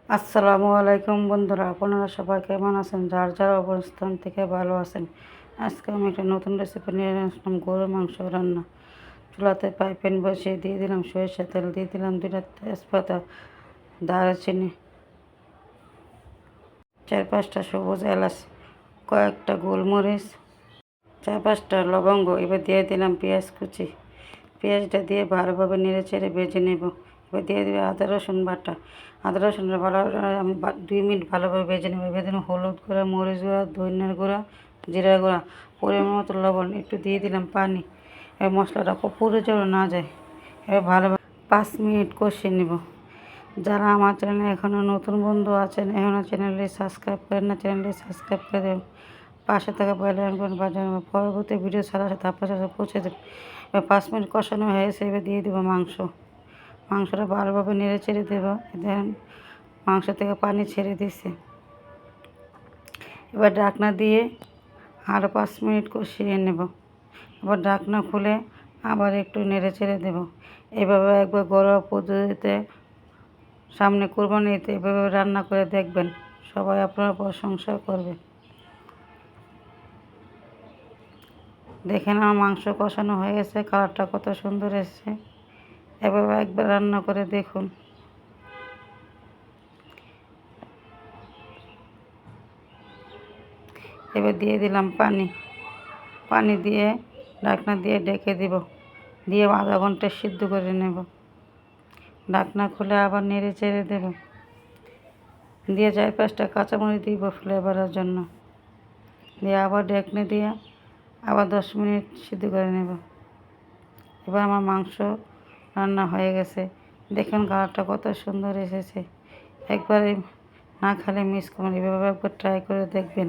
আসসালামু আলাইকুম বন্ধুরা, আপনারা সবাই কেমন আছেন? যার যার অবস্থান থেকে ভালো আছেন। আজকে আমি একটা নতুন রেসিপি নিয়ে আসলাম, গরুর মাংস রান্না। চুলাতে প্যান বসিয়ে দিয়ে দিলাম সরিষার তেল, দিয়ে দিলাম 2টা তেজপাতা, দারুচিনি, 4-5টা সবুজ এলাচ, কয়েকটা গোলমরিচ, 4-5টা লবঙ্গ। এবার দিয়ে দিলাম পেঁয়াজ কুচি। পেঁয়াজটা দিয়ে ভালোভাবে নেড়ে চেড়ে ভেজে নেব। এবার দিয়ে দেবে আদা রসুন বাটা। আদা রসুনটা ভালো আমি 2 মিনিট ভালোভাবে ভেজে নেব। এবার দিলাম হলুদ গুঁড়া, মরিচ গুঁড়া, ধনিয়ার গুঁড়া, জিরা গুঁড়া, পরিমাণ মতো লবণ, একটু দিয়ে দিলাম পানি। এবার মশলাটা পুড়ে যেন না যায়, এবার ভালোভাবে 5 মিনিট কষিয়ে নেব। যারা আমার চ্যানেলে এখনও নতুন বন্ধু আছেন, এখনও চ্যানেলটি সাবস্ক্রাইব করেন না, চ্যানেলটি সাবস্ক্রাইব করে দেবেন। পাশে থাকা বেল আইকন বাজানো, পরবর্তী ভিডিও ছাড়া সাথে আপনার সাথে পৌঁছে দেবেন। এবার 5 মিনিট কষানো হয়ে গেছে। এবার দিয়ে দেবো মাংসটা ভালোভাবে নেড়ে চেড়ে দেবো। দেখেন মাংস থেকে পানি ছেড়ে দিচ্ছে। এবার ঢাকনা দিয়ে আরও 5 মিনিট কষিয়ে নেব। আবার ঢাকনা খুলে আবার একটু নেড়ে চেড়ে দেবো। এভাবে একবার ঘরোয়া পদ্ধতিতে সামনে কুরবানিতে এভাবে রান্না করে দেখবেন, সবাই আপনার প্রশংসা করবে। দেখেন আমার মাংস কষানো হয়ে গেছে, কালারটা কত সুন্দর এসেছে। এভাবে একবার রান্না করে দেখুন। এবার দিয়ে দিলাম পানি দিয়ে ঢাকনা দিয়ে ঢেকে দিব, দিয়ে আধা ঘন্টা সিদ্ধ করে নেব। ঢাকনা খুলে আবার নেড়ে চেড়ে দেব, দিয়ে 4-5টা কাঁচামরিচ দিব ফ্লেভারের জন্য, দিয়ে আবার ঢেকনে দিয়ে আবার 10 মিনিট সিদ্ধ করে নেব। এবার আমার মাংস রান্না হয়ে গেছে। দেখুন কালারটা কত সুন্দর এসেছে। একবারে না খেলে মিস করবেন, এভাবে একবার ট্রাই করে দেখবেন।